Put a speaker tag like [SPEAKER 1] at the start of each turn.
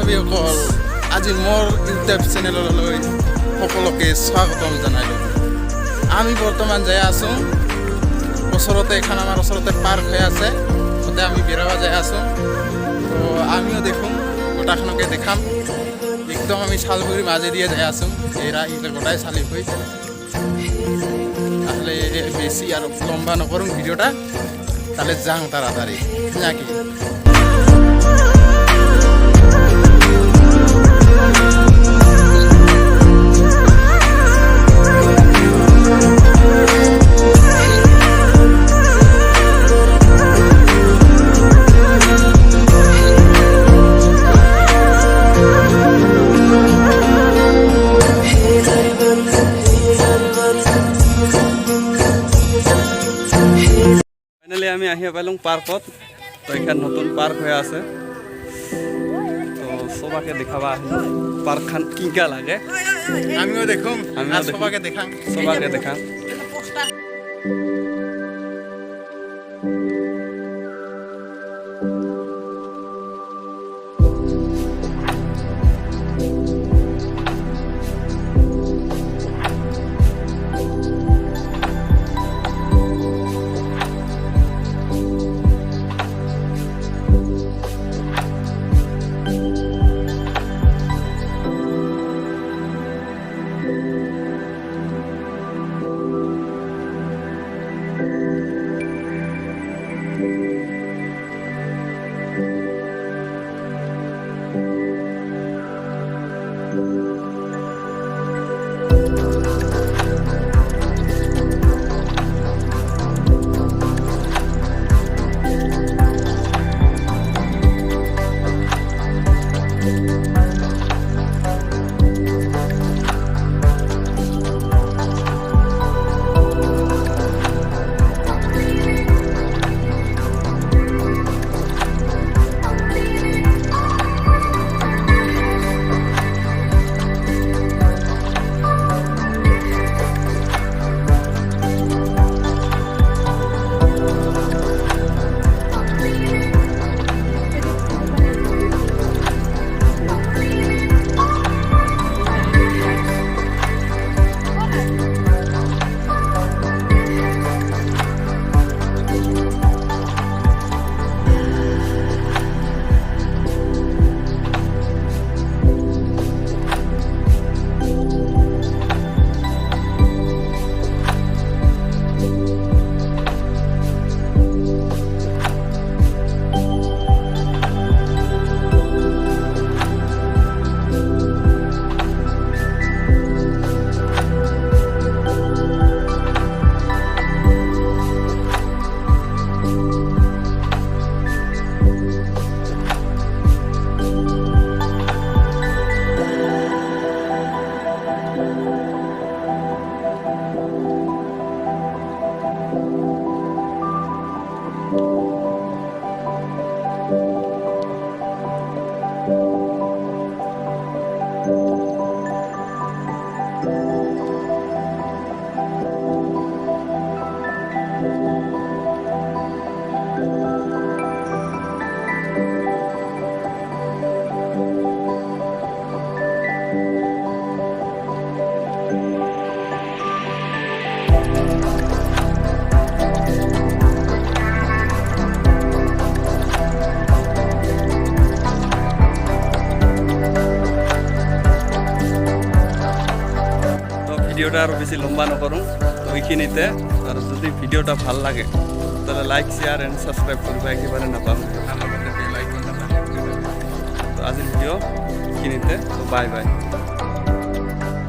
[SPEAKER 1] ভাৱিসকল আজি মোৰ ইউটিউব চেনেললৈ সকলোকে স্বাগতম জনালোঁ। আমি বৰ্তমান যাই আছোঁ ওচৰতে এখন আমাৰ ওচৰতে পাৰ্ক হৈ আছে, তাতে আমি বেৰাব যাই আছোঁ। তো আমিও দেখোঁ গোটাখনকে দেখাম। একদম আমি শালগুড়ির মাঝে দিয়ে যাই আছোঁ, এরা এটা গোটাই চালি হই। তাহলে বেশি আর লম্বা নকরুন ভিডিওটা, তাহলে যাং তাড়াতাড়ি নাকি।
[SPEAKER 2] ফাইনালি আমি আহিয়ে পাইলোঁ পাৰ্কত। তো এখন নতুন পাৰ্ক হৈ আছে, তো সবাকে দেখাবা আহিলোঁ পাৰ্কখন কিকা লাগে।
[SPEAKER 1] আমিও দেখুন,
[SPEAKER 2] আমিও দেখুন।
[SPEAKER 1] সবাকে দেখাম।
[SPEAKER 2] সবাকে দেখাম। ভিডিওটা আর বেশি লম্বা নকরুন, তো ওইখানিতে। আর যদি ভিডিওটা ভাল লাগে তাহলে লাইক শেয়ার এন্ড সাবস্ক্রাইব করবা একেবারে না পারো। তো আজকের ভিডিও এইখানিতে, তো বাই বাই।